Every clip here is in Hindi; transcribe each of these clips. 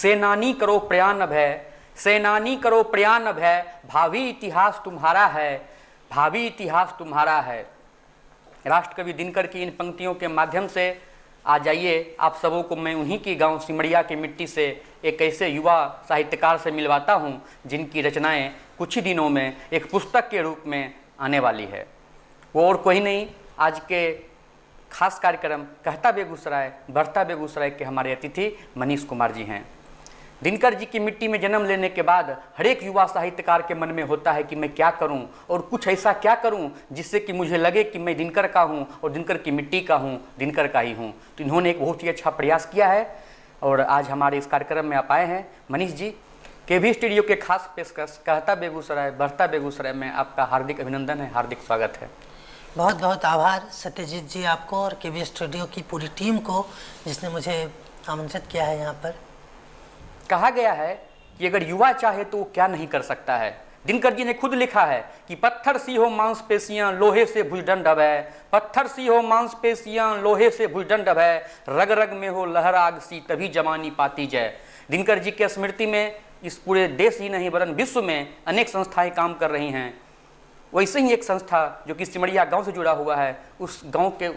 सेनानी करो प्रयाण भय, सेनानी करो प्रयाण भय, भावी इतिहास तुम्हारा है, भावी इतिहास तुम्हारा है। राष्ट्रकवि दिनकर की इन पंक्तियों के माध्यम से आ जाइए आप सबों को मैं उन्हीं की गांव सिमरिया की मिट्टी से एक ऐसे युवा साहित्यकार से मिलवाता हूं जिनकी रचनाएं कुछ ही दिनों में एक पुस्तक के रूप में आने वाली है। वो और कोई नहीं, आज के खास कार्यक्रम कहता बेगूसराय बढ़ता बेगूसराय के हमारे अतिथि मनीष कुमार जी हैं। दिनकर जी की मिट्टी में जन्म लेने के बाद हर एक युवा साहित्यकार के मन में होता है कि मैं क्या करूं और कुछ ऐसा क्या करूं जिससे कि मुझे लगे कि मैं दिनकर का हूं और दिनकर की मिट्टी का हूं, दिनकर का ही हूं। तो इन्होंने एक बहुत ही अच्छा प्रयास किया है और आज हमारे इस कार्यक्रम में आप आए हैं। मनीष जी, केवी स्टूडियो के खास पेशकश कहता बेगूसराय बढ़ता बेगूसराय में आपका हार्दिक अभिनंदन है, हार्दिक स्वागत है। बहुत बहुत आभार सत्यजीत जी आपको और केवी स्टूडियो की पूरी टीम को जिसने मुझे आमंत्रित किया है यहाँ पर। कहा गया है कि अगर युवा चाहे तो वो क्या नहीं कर सकता है। दिनकर जी ने खुद लिखा है कि पत्थर सी हो मांसपेशियां लोहे से भुजदंड है, पत्थर सी हो मांसपेशियां लोहे से भुजदंड है, रग रग में हो लहर आग सी तभी जवानी पाती जय। दिनकर जी के स्मृति में इस पूरे देश ही नहीं वरन विश्व में अनेक संस्थाएं काम कर रही हैं। वैसे ही एक संस्था जो कि सिमरिया गांव से जुड़ा हुआ है, उस गांव के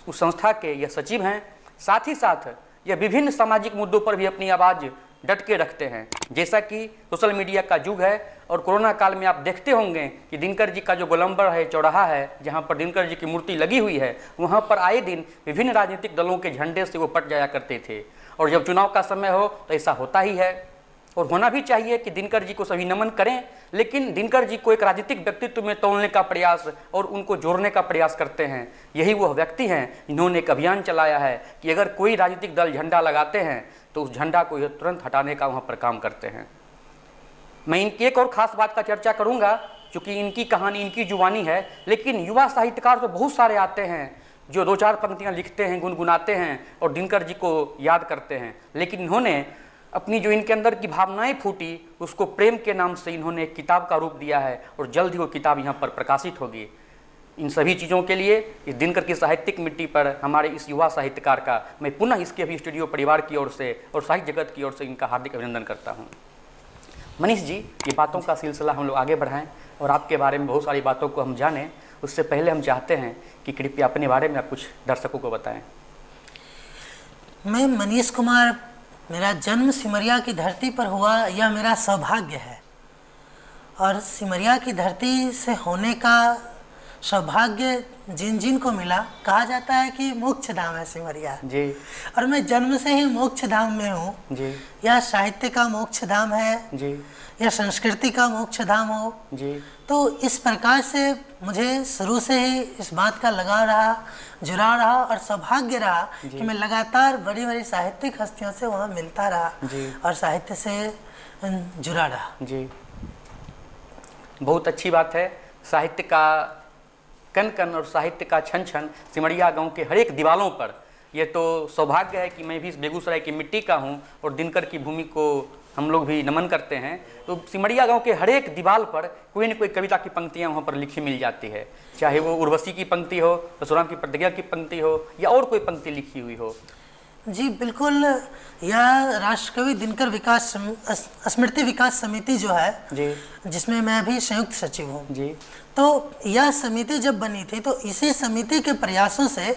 उस संस्था के यह सचिव हैं। साथ ही साथ यह विभिन्न सामाजिक मुद्दों पर भी अपनी आवाज़ डट के रखते हैं। जैसा कि सोशल मीडिया का युग है और कोरोना काल में आप देखते होंगे कि दिनकर जी का जो गोलंबर है, चौराहा है जहां पर दिनकर जी की मूर्ति लगी हुई है, वहां पर आए दिन विभिन्न राजनीतिक दलों के झंडे से वो पट जाया करते थे। और जब चुनाव का समय हो तो ऐसा होता ही है और होना भी चाहिए कि दिनकर जी को सभी नमन करें, लेकिन दिनकर जी को एक राजनीतिक व्यक्तित्व में तोड़ने का प्रयास और उनको जोड़ने का प्रयास करते हैं। यही वह व्यक्ति हैं जिन्होंने एक अभियान चलाया है कि अगर कोई राजनीतिक दल झंडा लगाते हैं तो उस झंडा को तुरंत हटाने का वहाँ पर काम करते हैं। मैं इनकी एक और ख़ास बात का चर्चा करूँगा, चूँकि इनकी कहानी इनकी जुबानी है, लेकिन युवा साहित्यकार तो बहुत सारे आते हैं जो दो चार पंक्तियाँ लिखते हैं, गुनगुनाते हैं और दिनकर जी को याद करते हैं। लेकिन इन्होंने अपनी जो इनके अंदर की भावनाएं फूटी उसको प्रेम के नाम से इन्होंने एक किताब का रूप दिया है और जल्द ही वो किताब यहाँ पर प्रकाशित होगी। इन सभी चीज़ों के लिए इस दिनकर की साहित्यिक मिट्टी पर हमारे इस युवा साहित्यकार का मैं पुनः इसके भी स्टूडियो परिवार की ओर से और साहित्य जगत की ओर से इनका हार्दिक अभिनंदन करता हूँ। मनीष जी, ये बातों का सिलसिला हम लोग आगे बढ़ाएं और आपके बारे में बहुत सारी बातों को हम जानें। उससे पहले हम चाहते हैं कि कृपया अपने बारे में आप कुछ दर्शकों को बताएं। मैं मनीष कुमार, मेरा जन्म सिमरिया की धरती पर हुआ, यह मेरा सौभाग्य है और सिमरिया की धरती से होने का सौभाग्य जिन जिन को मिला, कहा जाता है कि मोक्ष धाम है सिमरिया जी। और मैं जन्म से ही मोक्ष धाम में हूँ जी। यह साहित्य का मोक्ष धाम है जी, यह संस्कृति का मोक्ष धाम हो जी। तो इस प्रकार से मुझे शुरू से ही इस बात का लगाव रहा, जुड़ाव रहा और सौभाग्य रहा कि मैं लगातार बड़ी बड़ी साहित्यिक हस्तियों से वहाँ मिलता रहा और साहित्य से जुड़ा रहा। जी, बहुत अच्छी बात है। साहित्य का कन कन और साहित्य का छन छन सिमरिया गांव के हर एक दीवालों पर, ये तो सौभाग्य है कि मैं भी इस बेगूसराय की मिट्टी का हूं और दिनकर की भूमि को हम लोग भी नमन करते हैं। तो सिमरिया गांव के हर एक दीवार पर कोई न कोई कविता की पंक्तियां वहां पर लिखी मिल जाती है, चाहे वो उर्वशी की पंक्ति हो, परशुराम की प्रतिज्ञा की पंक्ति हो या और कोई पंक्ति लिखी हुई हो। जी बिल्कुल, यह राष्ट्रकवि दिनकर विकास स्मृति विकास समिति जो है जी, जिसमें मैं भी संयुक्त सचिव हूँ जी, तो यह समिति जब बनी थी तो इसी समिति के प्रयासों से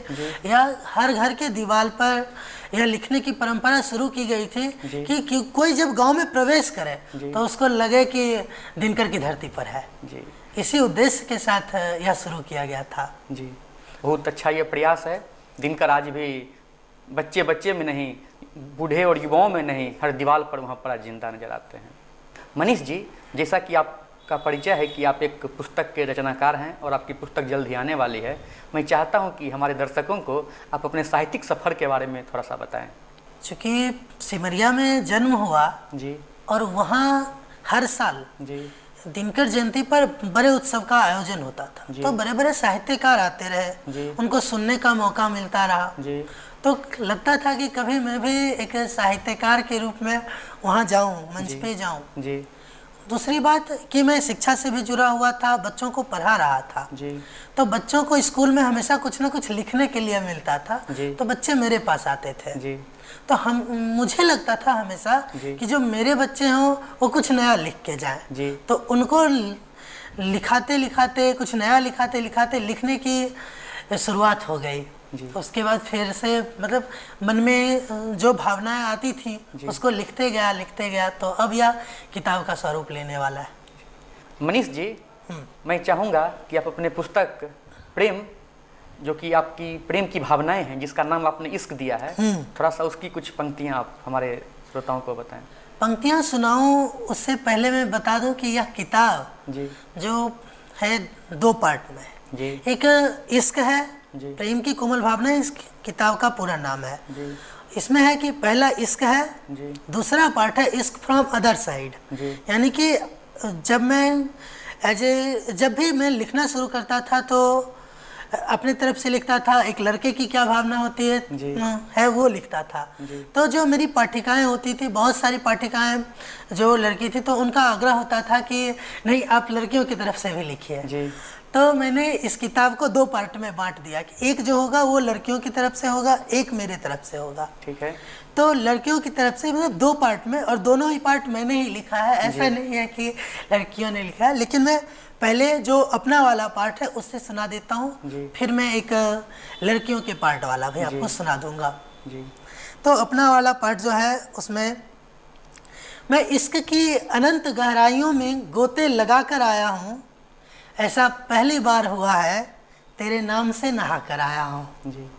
यह हर घर के दीवार पर यह लिखने की परंपरा शुरू की गई थी कि कोई जब गांव में प्रवेश करे तो उसको लगे कि दिनकर की धरती पर है। जी, इसी उद्देश्य के साथ यह शुरू किया गया था। जी, बहुत अच्छा ये प्रयास है। दिनकर आज भी बच्चे बच्चे में नहीं, बूढ़े और युवाओं में नहीं, हर दीवार पर वहाँ पर जिंदा नजर आते हैं। मनीष जी, जैसा कि आपका परिचय है कि आप एक पुस्तक के रचनाकार हैं और आपकी पुस्तक जल्द ही आने वाली है, मैं चाहता हूँ कि हमारे दर्शकों को आप अपने साहित्यिक सफ़र के बारे में थोड़ा सा बताएं। चूँकि सिमरिया में जन्म हुआ जी, और वहाँ हर साल जी, दिनकर जयंती पर बड़े उत्सव का आयोजन होता था तो बड़े बड़े साहित्यकार आते रहे, उनको सुनने का मौका मिलता रहा जी, तो लगता था कि कभी मैं भी एक साहित्यकार के रूप में वहाँ जाऊँ, मंच पे जाऊँ। जी, दूसरी बात कि मैं शिक्षा से भी जुड़ा हुआ था, बच्चों को पढ़ा रहा था जी तो बच्चों को स्कूल में हमेशा कुछ ना कुछ लिखने के लिए मिलता था, जी। तो बच्चे मेरे पास आते थे। जी तो मुझे लगता था हमेशा जी। कि जो मेरे बच्चे हों वो कुछ नया लिख के जाएं। जी। तो उनको लिखाते लिखाते कुछ नया लिखाते लिखाते लिखने की शुरुआत हो गई। तो उसके बाद फिर से मतलब मन में जो भावनाएं आती थी उसको लिखते गया तो अब यह किताब का स्वरूप लेने वाला है। मनीष जी, मैं चाहूँगा कि आप अपने पुस्तक प्रेम, जो कि आपकी प्रेम की भावनाएं हैं, जिसका नाम आपने इश्क दिया है, थोड़ा सा उसकी कुछ पंक्तियाँ आप हमारे श्रोताओं को बताएं। पंक्तियाँ सुनाऊं उससे पहले मैं बता दूं कि यह किताब जी जो है 2 पार्ट में है। जी एक इश्क है, जी। प्रेम की कोमल भावना इस किताब का पूरा नाम है। जी इसमें है कि पहला इश्क है, जी दूसरा पार्ट है इश्क फ्रॉम अदर साइड। जी। यानी कि जब भी मैं लिखना शुरू करता था तो अपने तरफ से लिखता था, एक लड़के की क्या भावना होती है वो लिखता था। तो जो मेरी पाठिकाएं होती थी, बहुत सारी पाठिकाएं जो लड़की थी, तो उनका आग्रह होता था कि नहीं आप लड़कियों की तरफ से भी लिखिए। तो मैंने इस किताब को 2 पार्ट में बांट दिया कि एक जो होगा वो लड़कियों की तरफ से होगा, एक मेरे तरफ से होगा। ठीक है। तो लड़कियों की तरफ से मतलब 2 पार्ट में, और दोनों ही पार्ट मैंने ही लिखा है, ऐसा नहीं है कि लड़कियों ने लिखा है। लेकिन मैं पहले जो अपना वाला पार्ट है उससे सुना देता हूँ, फिर मैं एक लड़कियों के पार्ट वाला भी आपको सुना दूंगा। तो अपना वाला पार्ट जो है उसमें मैं इश्क की अनंत गहराइयों में गोते लगा कर आया हूँ, ऐसा पहली बार हुआ है तेरे नाम से नहा कर आया हूँ।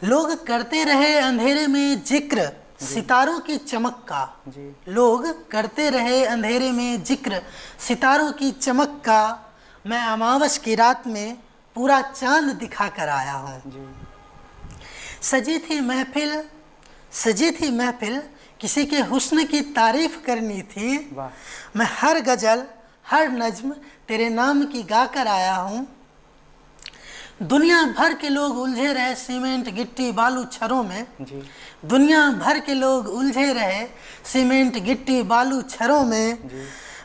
लोग करते रहे अंधेरे में जिक्र सितारों की चमक का, लोग करते रहे अंधेरे में जिक्र सितारों की चमक का, मैं अमावस की रात में पूरा चांद दिखा कर आया हूँ। सजी थी महफिल किसी के हुस्न की तारीफ करनी थी, मैं हर गजल हर नज्म तेरे नाम की गा कर आया हूँ। दुनिया भर के लोग उलझे रहे सीमेंट गिट्टी बालू छरों में, दुनिया भर के लोग उलझे रहे सीमेंट गिट्टी बालू छरों में,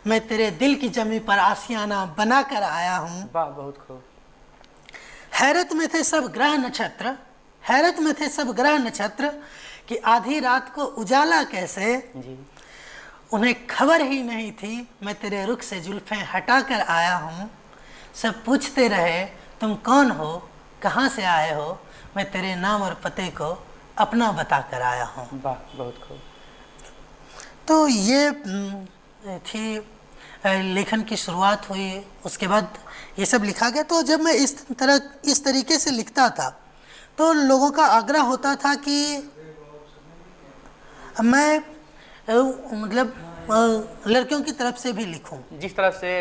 मैं तेरे दिल की जमी पर आशियाना बना कर आया हूँ। वाह, बहुत खूब। हैरत में थे सब ग्रह नक्षत्र, हैरत में थे सब ग्रह नक्षत्र कि आधी रात को उजाला कैसे, उन्हें खबर ही नहीं थी मैं तेरे रुख से जुल्फें हटा कर आया हूँ। सब पूछते रहे तुम कौन हो, कहाँ से आए हो, मैं तेरे नाम और पते को अपना बता कर आया हूँ। वाह, बहुत खूब। तो ये थी लेखन की शुरुआत हुई, उसके बाद ये सब लिखा गया। तो जब मैं इस तरीके से लिखता था तो लोगों का आग्रह होता था कि मैं मतलब लड़कियों की तरफ से भी लिखूं। जिस तरह से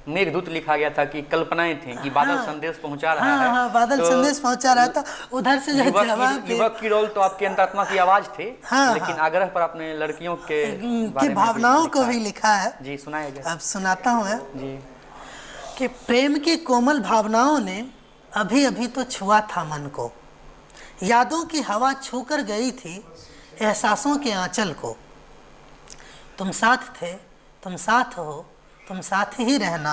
मेघदूत लिखा गया था कि कल्पनाएं थी कि बादल संदेश पहुंचा रहा है। हाँ, बादल तो संदेश पहुंचा रहा था, उधर से जो जवाब युवक की रोल तो आपकी अंतरात्मा की आवाज थे, लेकिन आग्रह पर आपने लड़कियों के भावनाओं को भी लिखा है। जी, सुनाइए। अब सुनाता हूँ मैं जी। कि प्रेम की कोमल भावनाओं ने अभी अभी तो छुआ था मन को, यादों की हवा छू कर गई थी एहसासों के आंचल को। तुम साथ थे, तुम साथ हो, तुम साथ ही रहना,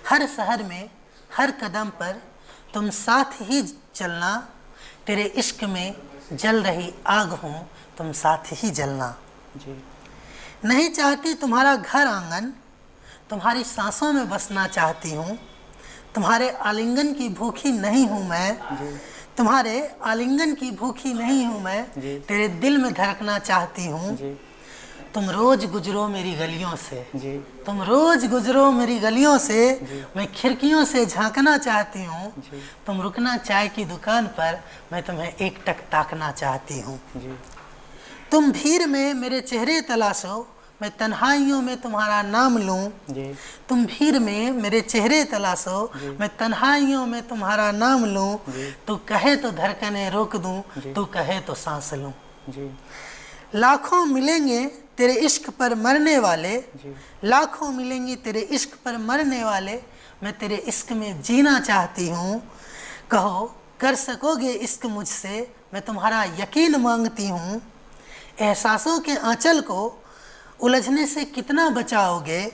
हर शहर में हर कदम पर तुम साथ ही चलना, तेरे इश्क में जल रही आग हूँ, तुम साथ ही जलना। नहीं चाहती तुम्हारा घर आंगन, तुम्हारी सांसों में बसना चाहती हूँ, तुम्हारे आलिंगन की भूखी नहीं हूँ मैं, तुम्हारे आलिंगन की भूखी नहीं हूँ मैं, तेरे दिल में धड़कना चाहती हूँ। तुम रोज गुजरो मेरी गलियों से, तुम रोज गुजरो मेरी गलियों से, मैं खिड़कियों से झांकना चाहती हूँ। तुम रुकना चाय की दुकान पर, मैं तुम्हें एकटक ताकना चाहती हूँ। तुम भीड़ में मेरे चेहरे तलाशो, मैं तन्हाइयों में तुम्हारा नाम लूं। तुम भीड़ में मेरे चेहरे तलाशो, मैं तन्हाइयों में तुम्हारा नाम लूं। तू कहे तो धड़कने रोक दूं, तू कहे तो सांस लूं। लाखों मिलेंगे तेरे इश्क पर मरने वाले, लाखों मिलेंगे तेरे इश्क पर मरने वाले, मैं तेरे इश्क में जीना चाहती हूँ। कहो कर सकोगे इश्क मुझसे, मैं तुम्हारा यकीन मांगती हूँ। एहसासों के आंचल को उलझने से कितना बचाओगे,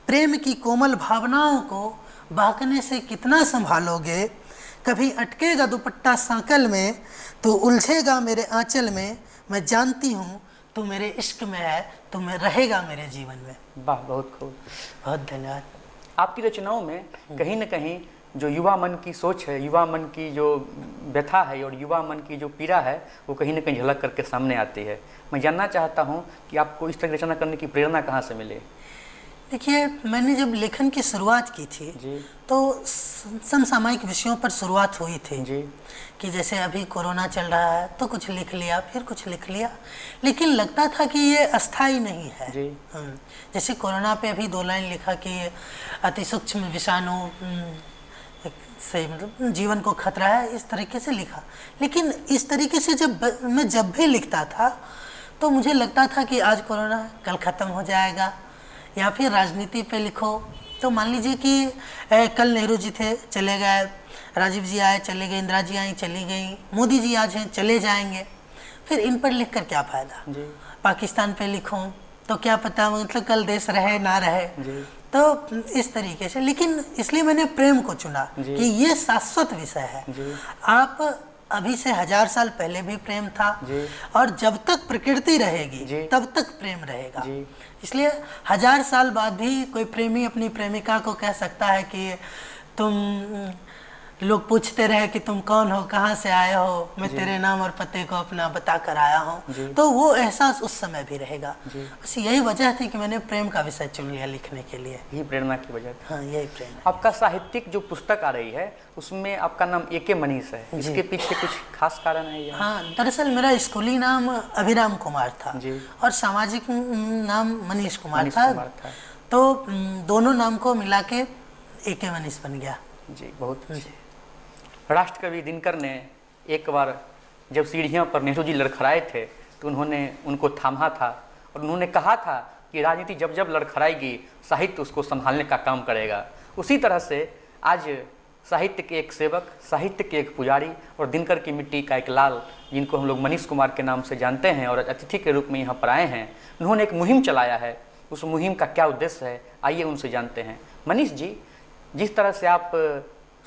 प्रेम की कोमल भावनाओं को बहकने से कितना संभालोगे, कभी अटकेगा दुपट्टा सांकल में तो उलझेगा मेरे आंचल में, मैं जानती हूँ तू मेरे इश्क में है, तू में रहेगा मेरे जीवन में। वाह, बहुत खूब। बहुत धन्यवाद। आपकी रचनाओं में कहीं न कहीं जो युवा मन की सोच है, युवा मन की जो व्यथा है और युवा मन की जो पीड़ा है, वो कहीं न कहीं झलक करके सामने आती है। मैं जानना चाहता हूँ कि आपको इस तरह की रचना करने की प्रेरणा कहाँ से मिले? देखिए, मैंने जब लेखन की शुरुआत की थी जी। तो समसामयिक विषयों पर शुरुआत हुई थी जी। कि जैसे अभी कोरोना चल रहा है तो कुछ लिख लिया, फिर कुछ लिख लिया, लेकिन लगता था कि ये अस्थाई नहीं है। जी। जैसे कोरोना पे अभी 2 लाइन लिखा कि अति सूक्ष्म विषाणु से मतलब जीवन को खतरा है, इस तरीके से लिखा। लेकिन इस तरीके से मैं जब भी लिखता था तो मुझे लगता था कि आज कोरोना कल ख़त्म हो जाएगा। या फिर राजनीति पे लिखो तो मान लीजिए कि कल नेहरू जी थे, चले गए, राजीव जी आए, चले गए, इंदिरा जी आई, चली गई, मोदी जी आज हैं, चले जाएंगे, फिर इन पर लिख कर क्या फ़ायदा। पाकिस्तान पे लिखूं तो क्या पता मतलब कल देश रहे ना रहे। तो इस तरीके से, लेकिन इसलिए मैंने प्रेम को चुना कि ये शाश्वत विषय है। आप अभी से 1000 साल पहले भी प्रेम था और जब तक प्रकृति रहेगी तब तक प्रेम रहेगा। इसलिए 1000 साल बाद भी कोई प्रेमी अपनी प्रेमिका को कह सकता है कि तुम, लोग पूछते रहे कि तुम कौन हो, कहाँ से आए हो, मैं तेरे नाम और पते को अपना बता कर आया हूँ, तो वो एहसास उस समय भी रहेगा। बस यही वजह थी कि मैंने प्रेम का विषय चुन लिया लिखने के लिए। यही प्रेरणा की वजह थी। हाँ, यही प्रेम है। आपका साहित्यिक जो पुस्तक आ रही है उसमें आपका नाम ए.के. मनीष है, इसके पीछे कुछ खास कारण है? हाँ, दरअसल मेरा स्कूली नाम अभिराम कुमार था और सामाजिक नाम मनीष कुमार था। तो दोनों नाम को मिला के ए.के. मनीष बन गया। जी, बहुत अच्छे। राष्ट्र कवि दिनकर ने एक बार जब सीढ़ियों पर नेहरू जी लड़खड़ाए थे तो उन्होंने उनको थामा था और उन्होंने कहा था कि राजनीति जब जब लड़खड़ाएगी साहित्य उसको संभालने का काम करेगा। उसी तरह से आज साहित्य के एक सेवक, साहित्य के एक पुजारी और दिनकर की मिट्टी का एक लाल, जिनको हम लोग मनीष कुमार के नाम से जानते हैं और अतिथि के रूप में यहाँ पर आए हैं, उन्होंने एक मुहिम चलाया है। उस मुहिम का क्या उद्देश्य है, आइए उनसे जानते हैं। मनीष जी, जिस तरह से आप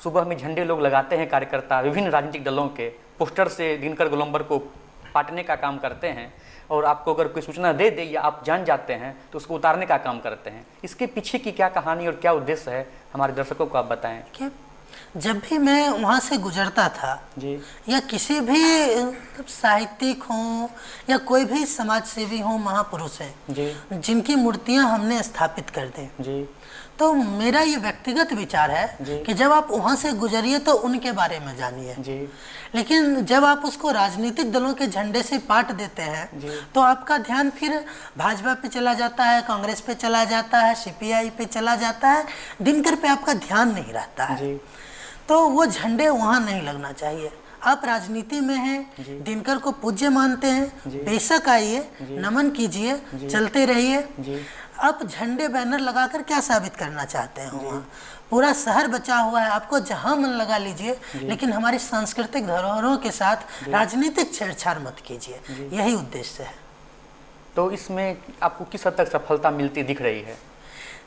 सुबह में झंडे लोग लगाते हैं, कार्यकर्ता विभिन्न राजनीतिक दलों के पोस्टर से दिनकर गोलंबर को पाटने का काम करते हैं और आपको अगर कोई सूचना दे दे या आप जान जाते हैं तो उसको उतारने का काम करते हैं, इसके पीछे की क्या कहानी और क्या उद्देश्य है, हमारे दर्शकों को आप बताएं। जब भी मैं वहाँ से गुजरता था या किसी भी साहित्यिक हों या कोई भी समाज सेवी हों, महापुरुष हैं जिनकी मूर्तियाँ हमने स्थापित कर दें, तो मेरा ये व्यक्तिगत विचार है कि जब आप वहाँ से गुजरिए तो उनके बारे में जानिए। लेकिन जब आप उसको राजनीतिक दलों के झंडे से पाट देते हैं तो आपका ध्यान फिर भाजपा पे चला जाता है, कांग्रेस पे चला जाता है, सीपीआई पे चला जाता है, दिनकर पे आपका ध्यान नहीं रहता है। तो वो झंडे वहाँ नहीं लगना चाहिए। आप राजनीति में हैं, दिनकर को पूज्य मानते हैं, बेशक आइए, नमन कीजिए, चलते रहिए। आप झंडे बैनर लगाकर क्या साबित करना चाहते हैं? वहाँ पूरा शहर बचा हुआ है, आपको जहाँ मन लगा लीजिए, लेकिन हमारी सांस्कृतिक धरोहरों के साथ राजनीतिक छेड़छाड़ मत कीजिए। यही उद्देश्य है। तो इसमें आपको किस हद तक सफलता मिलती दिख रही है?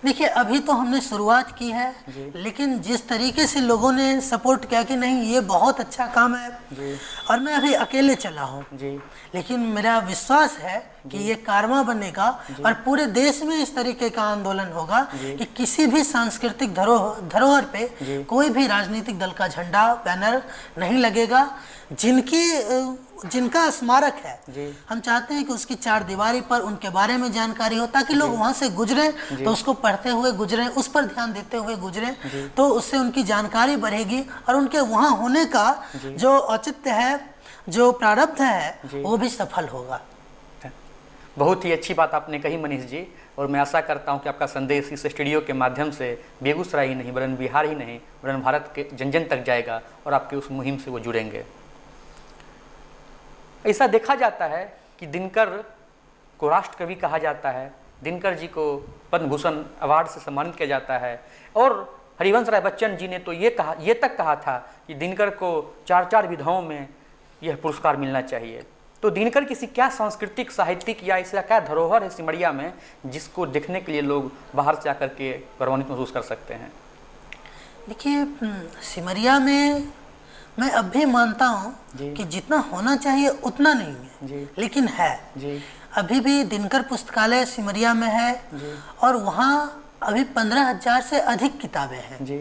देखिए, अभी तो हमने शुरुआत की है, लेकिन जिस तरीके से लोगों ने सपोर्ट किया कि नहीं ये बहुत अच्छा काम है, और मैं अभी अकेले चला हूँ, लेकिन मेरा विश्वास है कि ये कारवां बनेगा और पूरे देश में इस तरीके का आंदोलन होगा कि किसी भी सांस्कृतिक धरोहर पे कोई भी राजनीतिक दल का झंडा बैनर नहीं लगेगा। जिनका स्मारक है, हम चाहते हैं कि उसकी 4 दीवारी पर उनके बारे में जानकारी हो, ताकि लोग वहाँ से गुजरें तो उसको पढ़ते हुए गुजरें, उस पर ध्यान देते हुए गुजरें, तो उससे उनकी जानकारी बढ़ेगी और उनके वहाँ होने का जो औचित्य है, जो प्रारब्ध है, वो भी सफल होगा। बहुत ही अच्छी बात आपने कही मनीष जी, और मैं आशा करता हूं कि आपका संदेश इस स्टूडियो के माध्यम से बेगूसराय ही नहीं वरन बिहार ही नहीं वरन भारत के जन जन तक जाएगा और आपके उस मुहिम से वो जुड़ेंगे। ऐसा देखा जाता है कि दिनकर को राष्ट्र कवि कहा जाता है, दिनकर जी को पद्म भूषण अवार्ड से सम्मानित किया जाता है, और हरिवंश राय बच्चन जी ने तो ये तक कहा था कि दिनकर को 4 विधाओं में यह पुरस्कार मिलना चाहिए। तो दिनकर किसी क्या सांस्कृतिक साहित्यिक या ऐसा क्या धरोहर है सिमरिया में जिसको देखने के लिए लोग बाहर से आकर के गौरवान्वित महसूस कर सकते हैं? देखिए, सिमरिया में मैं अब भी मानता हूँ कि जितना होना चाहिए उतना नहीं है जी। लेकिन है जी। अभी भी दिनकर पुस्तकालय सिमरिया में है और वहाँ अभी 15,000 से अधिक किताबें हैं जी।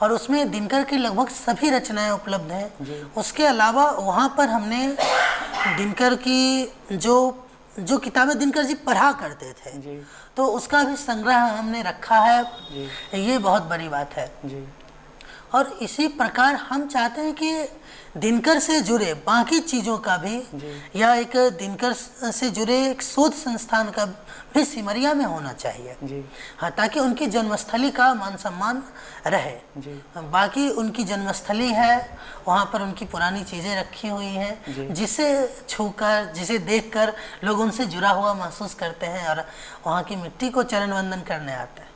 और उसमें दिनकर की लगभग सभी रचनाएं उपलब्ध हैं। उसके अलावा वहाँ पर हमने दिनकर की जो किताबें दिनकर जी पढ़ा करते थे जी। तो उसका भी संग्रह हमने रखा है जी। ये बहुत बड़ी बात है। जी। और इसी प्रकार हम चाहते हैं कि दिनकर से जुड़े बाकी चीज़ों का भी या एक दिनकर से जुड़े एक शोध संस्थान का भी सिमरिया में होना चाहिए जी। हाँ, ताकि उनकी जन्मस्थली का मान सम्मान रहे जी। बाकी उनकी जन्मस्थली है, वहाँ पर उनकी पुरानी चीज़ें रखी हुई हैं जिसे छूकर जिसे देखकर लोग उनसे जुड़ा हुआ महसूस करते हैं और वहाँ की मिट्टी को चरण वंदन करने आते हैं।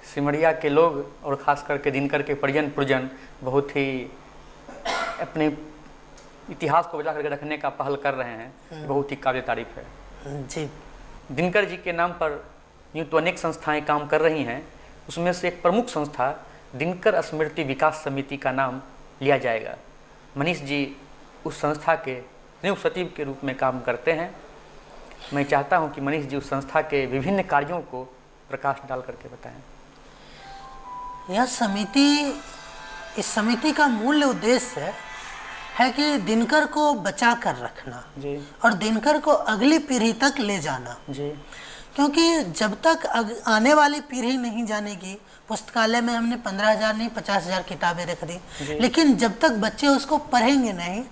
सिमरिया के लोग और ख़ास करके दिनकर के परिजन बहुत ही अपने इतिहास को बचा करके रखने का पहल कर रहे हैं, बहुत ही काबिल तारीफ है जी। दिनकर जी के नाम पर यूँ तो अनेक संस्थाएं काम कर रही हैं, उसमें से एक प्रमुख संस्था दिनकर स्मृति विकास समिति का नाम लिया जाएगा। मनीष जी उस संस्था के संयुक्त सचिव के रूप में काम करते हैं। मैं चाहता हूं कि मनीष जी उस संस्था के विभिन्न कार्यों को प्रकाश डाल करके बताएं। इस समिति का मूल उद्देश्य है कि दिनकर को बचा कर रखना जी। और दिनकर को अगली पीढ़ी तक ले जाना जी। क्योंकि जब तक आने वाली पीढ़ी नहीं जानेगी, पुस्तकालय में हमने 15,000 नहीं 50,000 किताबें रख दी, लेकिन जब तक बच्चे उसको पढ़ेंगे नहीं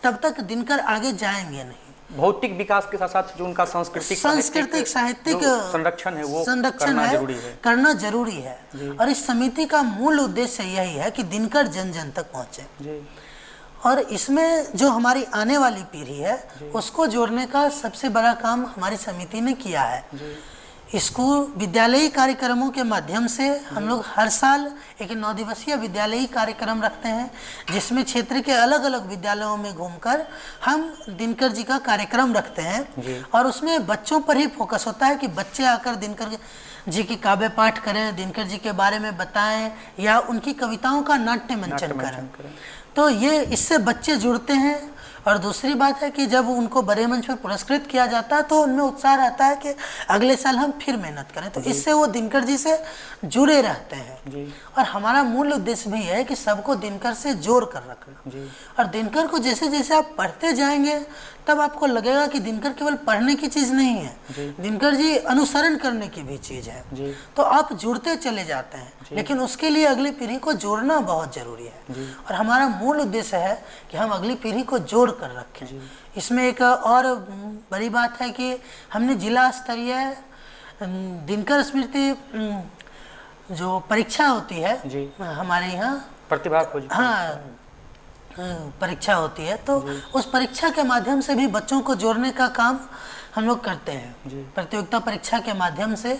तब तक दिनकर आगे जाएंगे नहीं। भौतिक विकास के साथ साथ जो उनका सांस्कृतिक साहित्यिक संरक्षण है वो करना जरूरी है और इस समिति का मूल उद्देश्य यही है कि दिनकर जन जन तक पहुँचे जी। और इसमें जो हमारी आने वाली पीढ़ी है उसको जोड़ने का सबसे बड़ा काम हमारी समिति ने किया है। स्कूल विद्यालयी कार्यक्रमों के माध्यम से हम लोग हर साल एक 9 दिवसीय विद्यालयी कार्यक्रम रखते हैं जिसमें क्षेत्र के अलग अलग विद्यालयों में घूमकर हम दिनकर जी का कार्यक्रम रखते हैं और उसमें बच्चों पर ही फोकस होता है कि बच्चे आकर दिनकर जी की काव्य पाठ करें, दिनकर जी के बारे में बताएं या उनकी कविताओं का नाट्य मंचन करें। तो ये इससे बच्चे जुड़ते हैं और दूसरी बात है कि जब उनको बड़े मंच पर पुरस्कृत किया जाता है तो उनमें उत्साह रहता है कि अगले साल हम फिर मेहनत करें, तो इससे वो दिनकर जी से जुड़े रहते हैं। और हमारा मूल उद्देश्य भी है कि सबको दिनकर से जोड़ कर रखना और दिनकर को जैसे जैसे आप पढ़ते जाएंगे तब आपको लगेगा कि दिनकर केवल पढ़ने की चीज़ नहीं है, दिनकर जी अनुसरण करने की भी चीज़ है। तो आप जुड़ते चले जाते हैं, लेकिन उसके लिए अगली पीढ़ी को जोड़ना बहुत ज़रूरी है और हमारा मूल उद्देश्य है कि हम अगली पीढ़ी को जोड़ कर रखें। इसमें एक और बड़ी बात है कि हमने जिला स्तरीय दिनकर स्मृति जो परीक्षा होती है हमारे यहाँ प्रतिभा खोज परीक्षा होती है, तो उस परीक्षा के माध्यम से भी बच्चों को जोड़ने का काम हम लोग करते हैं प्रतियोगिता परीक्षा के माध्यम से,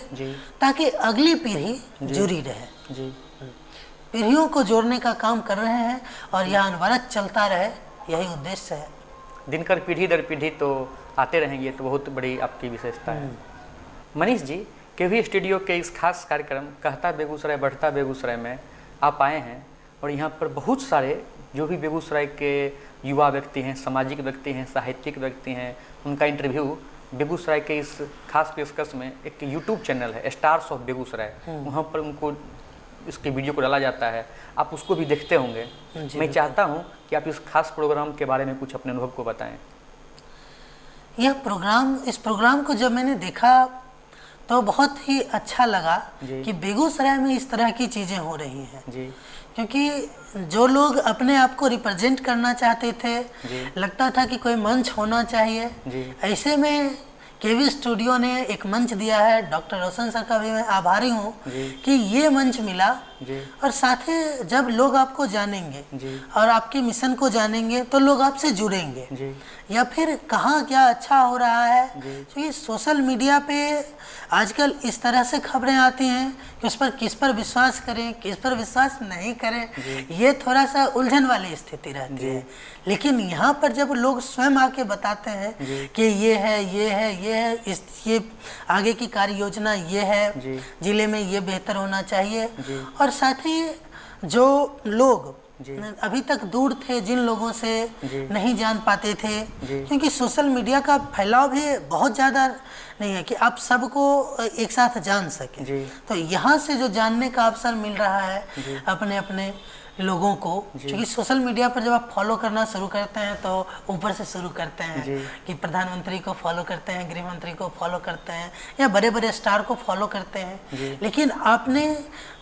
ताकि अगली पीढ़ी जुड़ी रहे। पीढ़ियों को जोड़ने का काम कर रहे हैं और यह अनवरत चलता रहे, यही उद्देश्य है। दिनकर पीढ़ी दर पीढ़ी तो आते रहेंगे, तो बहुत बड़ी आपकी विशेषता है। मनीष जी केवी स्टूडियो के इस खास कार्यक्रम कहता बेगूसराय बढ़ता बेगूसराय में आप आए हैं और यहाँ पर बहुत सारे जो भी बेगूसराय के युवा व्यक्ति हैं, सामाजिक व्यक्ति हैं, साहित्यिक व्यक्ति हैं, उनका इंटरव्यू बेगूसराय के इस खास पेशकश में एक यूट्यूब चैनल है स्टार्स ऑफ बेगूसराय, वहाँ पर उनको इसके वीडियो को डाला जाता है, आप उसको भी देखते होंगे। मैं चाहता हूँ कि आप इस खास प्रोग्राम के बारे में कुछ अपने अनुभव को बताएं। इस प्रोग्राम को जब मैंने देखा तो बहुत ही अच्छा लगा कि बेगूसराय में इस तरह की चीज़ें हो रही हैं क्योंकि जो लोग अपने आप को रिप्रेजेंट करना चाहते थे, लगता था कि कोई मंच होना चाहिए। ऐसे में केवी स्टूडियो ने एक मंच दिया है, डॉक्टर रोशन सर का भी मैं आभारी हूँ कि ये मंच मिला। और साथ ही जब लोग आपको जानेंगे और आपके मिशन को जानेंगे तो लोग आपसे जुड़ेंगे, या फिर कहाँ क्या अच्छा हो रहा है। क्योंकि सोशल मीडिया पे आजकल इस तरह से खबरें आती हैं कि उस पर किस पर विश्वास करें, किस पर विश्वास नहीं करें, ये थोड़ा सा उलझन वाली स्थिति रहती है। लेकिन यहाँ पर जब लोग स्वयं आके बताते हैं कि ये है, ये है, ये है, ये आगे की कार्य योजना ये है, जिले में ये बेहतर होना चाहिए। और साथ ही जो लोग अभी तक दूर थे, जिन लोगों से नहीं जान पाते थे, क्योंकि सोशल मीडिया का फैलाव भी बहुत ज़्यादा नहीं है कि आप सबको एक साथ जान सकें। तो यहाँ से जो जानने का अवसर मिल रहा है अपने अपने लोगों को, क्योंकि सोशल मीडिया पर जब आप फॉलो करना शुरू करते हैं तो ऊपर से शुरू करते हैं कि प्रधानमंत्री को फॉलो करते हैं, गृह मंत्री को फॉलो करते हैं, या बड़े बड़े स्टार को फॉलो करते हैं। लेकिन आपने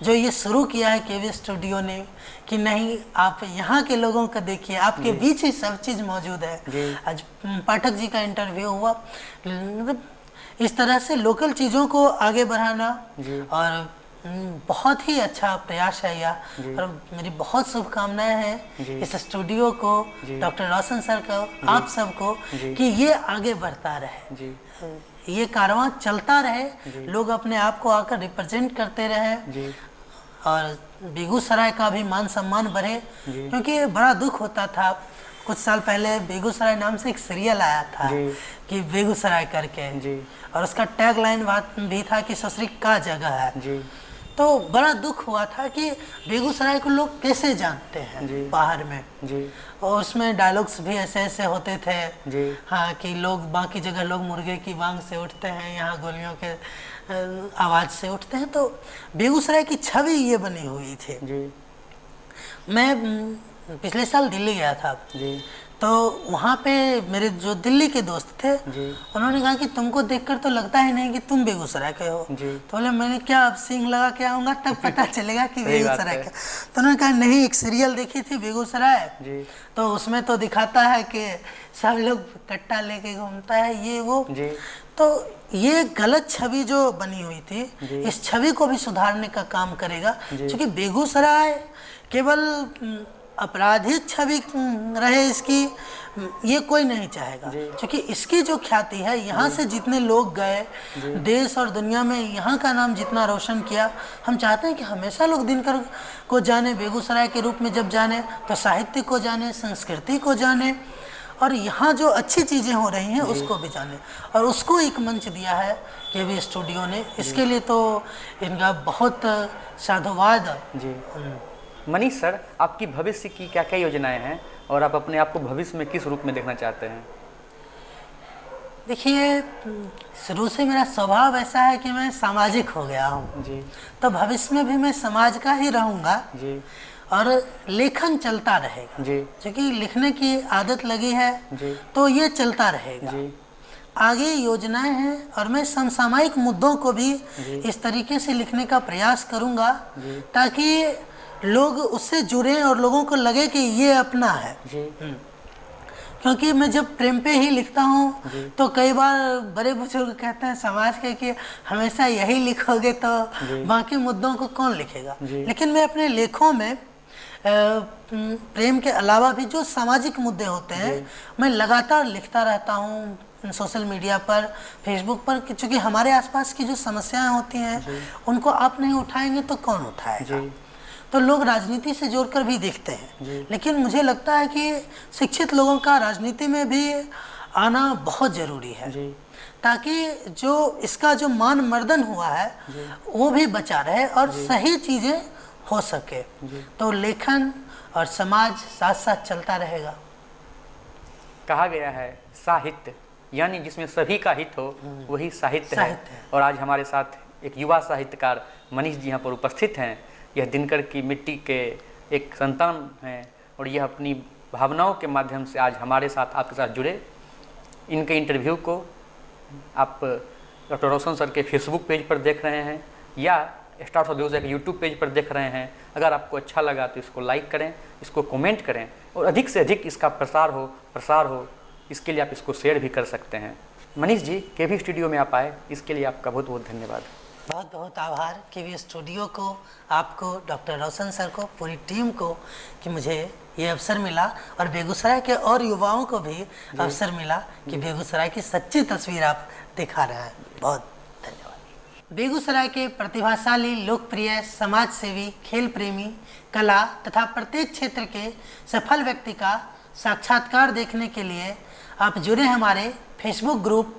जो ये शुरू किया है केवी स्टूडियो ने कि नहीं, आप यहाँ के लोगों को देखिए, आपके बीच ही सब चीज़ मौजूद है। आज पाठक जी का इंटरव्यू हुआ, मतलब इस तरह से लोकल चीज़ों को आगे बढ़ाना और बहुत ही अच्छा प्रयास है यह। और मेरी बहुत शुभकामनाएं हैं इस स्टूडियो को, डॉक्टर रोशन सर को, आप सबको, कि ये आगे बढ़ता रहे, ये कारवां चलता रहे, लोग अपने आप को आकर रिप्रेजेंट करते रहे और बेगूसराय का भी मान सम्मान बढ़े। क्योंकि बड़ा दुख होता था, कुछ साल पहले बेगूसराय नाम से एक सीरियल आया था कि बेगूसराय करके, और उसका टैग लाइन भी था कि ससुरी का जगह है। तो बड़ा दुख हुआ था कि बेगूसराय को लोग कैसे जानते हैं बाहर में। और उसमें डायलॉग्स भी ऐसे ऐसे होते थे, हाँ, कि लोग बाकी जगह लोग मुर्गे की बांग से उठते हैं, यहाँ गोलियों के आवाज़ से उठते हैं। तो बेगूसराय की छवि ये बनी हुई थी। मैं पिछले साल दिल्ली गया था, तो वहाँ पे मेरे जो दिल्ली के दोस्त थे, उन्होंने कहा कि तुमको देखकर तो लगता ही नहीं कि तुम बेगूसराय के हो। तो बोले मैंने क्या अब सींग लगा के आऊँगा तब पता चलेगा कि बेगूसराय का। तो उन्होंने कहा नहीं, एक सीरियल देखी थी बेगूसराय, तो उसमें तो दिखाता है कि सब लोग कट्टा लेके घूमता है, ये वो। तो ये गलत छवि जो बनी हुई थी, इस छवि को भी सुधारने का काम करेगा। क्योंकि बेगूसराय केवल आपराधिक छवि रहे इसकी, ये कोई नहीं चाहेगा। क्योंकि इसकी जो ख्याति है, यहाँ से जितने लोग गए देश और दुनिया में, यहाँ का नाम जितना रोशन किया, हम चाहते हैं कि हमेशा लोग दिनकर को जाने, बेगूसराय के रूप में जब जाने तो साहित्य को जाने, संस्कृति को जाने, और यहाँ जो अच्छी चीज़ें हो रही हैं उसको भी जाने। और उसको एक मंच दिया है केवी स्टूडियो ने, इसके लिए तो इनका बहुत साधुवाद। मनीष सर, आपकी भविष्य की क्या क्या योजनाएं हैं और आप अपने आप को भविष्य में किस रूप में देखना चाहते हैं? देखिए, शुरू से मेरा स्वभाव ऐसा है कि मैं सामाजिक हो गया हूँ, तो भविष्य में भी मैं समाज का ही रहूँगा और लेखन चलता रहेगा। क्योंकि लिखने की आदत लगी है तो ये चलता रहेगा। आगे योजनाएं हैं और मैं समसामयिक मुद्दों को भी इस तरीके से लिखने का प्रयास करूँगा ताकि लोग उससे जुड़े और लोगों को लगे कि ये अपना है। क्योंकि मैं जब प्रेम पे ही लिखता हूँ तो कई बार बड़े बुजुर्ग कहते हैं समाज के कि हमेशा यही लिखोगे तो बाकी मुद्दों को कौन लिखेगा। लेकिन मैं अपने लेखों में प्रेम के अलावा भी जो सामाजिक मुद्दे होते हैं मैं लगातार लिखता रहता हूँ सोशल मीडिया पर, फेसबुक पर, क्योंकि हमारे आसपास की जो समस्याएं होती हैं उनको आप नहीं उठाएंगे तो कौन उठाएगा। तो लोग राजनीति से जोड़कर भी देखते हैं, लेकिन मुझे लगता है कि शिक्षित लोगों का राजनीति में भी आना बहुत ज़रूरी है ताकि जो इसका जो मान मर्दन हुआ है वो भी बचा रहे और सही चीज़ें हो सके। तो लेखन और समाज साथ साथ चलता रहेगा। कहा गया है साहित्य यानी जिसमें सभी का हित हो वही साहित्य है। और आज हमारे साथ एक युवा साहित्यकार मनीष जी यहाँ पर उपस्थित हैं। यह दिनकर की मिट्टी के एक संतान हैं और यह अपनी भावनाओं के माध्यम से आज हमारे साथ, आपके साथ जुड़े। इनके इंटरव्यू को आप डॉक्टर रोशन सर के फेसबुक पेज पर देख रहे हैं या स्टार्स ऑफ बेगूसराय के यूट्यूब पेज पर देख रहे हैं। अगर आपको अच्छा लगा तो इसको लाइक करें, इसको कमेंट करें और अधिक से अधिक इसका प्रसार हो, इसके लिए आप इसको शेयर भी कर सकते हैं। मनीष जी केवी स्टूडियो में आप आए, इसके लिए आपका बहुत बहुत धन्यवाद। बहुत बहुत आभार केवी स्टूडियो को, आपको, डॉक्टर रोशन सर को, पूरी टीम को कि मुझे ये अवसर मिला और बेगूसराय के और युवाओं को भी अवसर मिला कि बेगूसराय की सच्ची तस्वीर आप दिखा रहे हैं। बहुत धन्यवाद। बेगूसराय के प्रतिभाशाली, लोकप्रिय, समाजसेवी, खेल प्रेमी, कला तथा प्रत्येक क्षेत्र के सफल व्यक्ति का साक्षात्कार देखने के लिए आप जुड़े हमारे फेसबुक ग्रुप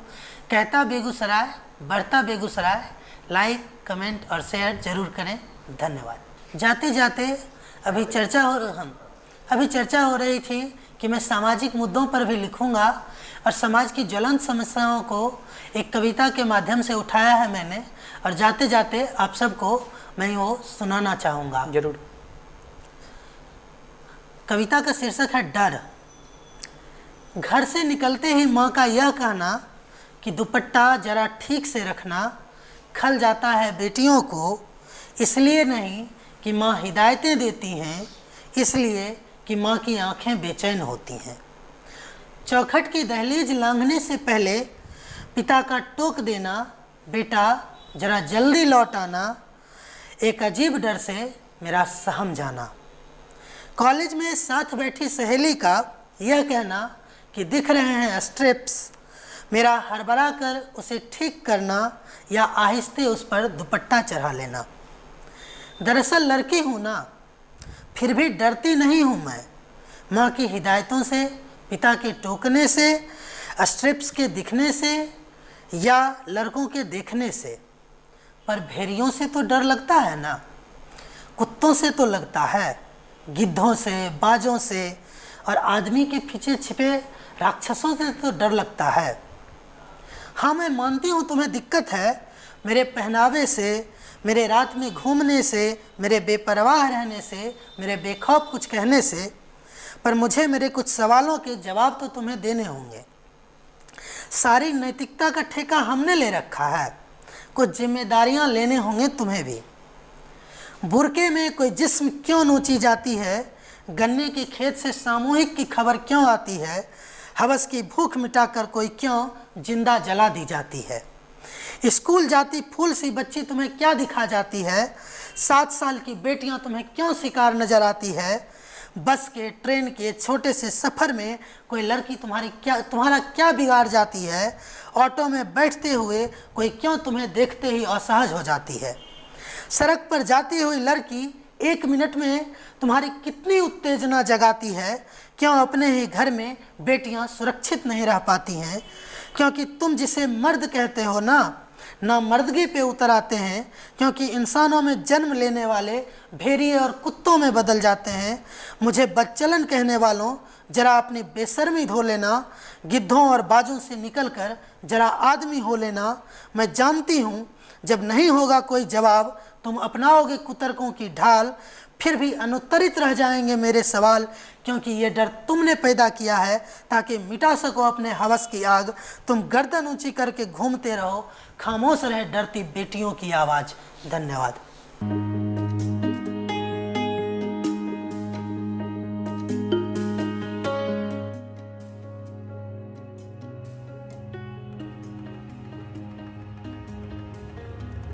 कहता बेगूसराय बढ़ता बेगूसराय। लाइक, कमेंट और शेयर जरूर करें। धन्यवाद। जाते जाते अभी चर्चा हो रही थी कि मैं सामाजिक मुद्दों पर भी लिखूंगा और समाज की ज्वलंत समस्याओं को एक कविता के माध्यम से उठाया है मैंने, और जाते जाते आप सबको मैं वो सुनाना चाहूँगा। जरूर। कविता का शीर्षक है डर। घर से निकलते ही माँ का यह कहना कि दुपट्टा जरा ठीक से रखना खल जाता है बेटियों को, इसलिए नहीं कि माँ हिदायतें देती हैं, इसलिए कि माँ की आंखें बेचैन होती हैं। चौखट की दहलीज लांघने से पहले पिता का टोक देना, बेटा जरा जल्दी लौट आना, एक अजीब डर से मेरा सहम जाना। कॉलेज में साथ बैठी सहेली का यह कहना कि दिख रहे हैं स्ट्रिप्स, मेरा हड़बड़ा कर उसे ठीक करना या आहिस्ते उस पर दुपट्टा चढ़ा लेना। दरअसल लड़की हूँ ना, फिर भी डरती नहीं हूँ मैं, माँ की हिदायतों से, पिता के टोकने से, स्ट्रिप्स के दिखने से या लड़कों के देखने से। पर भेड़ियों से तो डर लगता है ना, कुत्तों से तो लगता है, गिद्धों से, बाजों से और आदमी के पीछे छिपे राक्षसों से तो डर लगता है। हाँ, मैं मानती हूँ तुम्हें दिक्कत है मेरे पहनावे से, मेरे रात में घूमने से, मेरे बेपरवाह रहने से, मेरे बेखौफ कुछ कहने से, पर मुझे मेरे कुछ सवालों के जवाब तो तुम्हें देने होंगे। सारी नैतिकता का ठेका हमने ले रखा है, कुछ जिम्मेदारियां लेने होंगे तुम्हें भी। बुरके में कोई जिस्म क्यों नोची जाती है, गन्ने के खेत से सामूहिक की खबर क्यों आती है, हवस की भूख मिटाकर कोई क्यों जिंदा जला दी जाती है। स्कूल जाती फूल सी बच्ची तुम्हें क्या दिखा जाती है, 7 साल की बेटियां तुम्हें क्यों शिकार नजर आती है, बस के, ट्रेन के छोटे से सफ़र में कोई लड़की तुम्हारा क्या बिगाड़ जाती है, ऑटो में बैठते हुए कोई क्यों तुम्हें देखते ही असहज हो जाती है, सड़क पर जाती हुई लड़की 1 मिनट में तुम्हारी कितनी उत्तेजना जगाती है, क्यों अपने ही घर में बेटियां सुरक्षित नहीं रह पाती हैं, क्योंकि तुम जिसे मर्द कहते हो ना मर्दगी पे उतर आते हैं, क्योंकि इंसानों में जन्म लेने वाले भेड़िए और कुत्तों में बदल जाते हैं। मुझे बदचलन कहने वालों, जरा अपनी बेशर्मी धो लेना, गिद्धों और बाजों से निकलकर जरा आदमी हो लेना। मैं जानती हूँ जब नहीं होगा कोई जवाब, तुम अपनाओगे कुतर्कों की ढाल, फिर भी अनुत्तरित रह जाएंगे मेरे सवाल, क्योंकि ये डर तुमने पैदा किया है ताकि मिटा सको अपने हवस की आग। तुम गर्दन ऊंची करके घूमते रहो, खामोश रहे डरती बेटियों की आवाज़। धन्यवाद।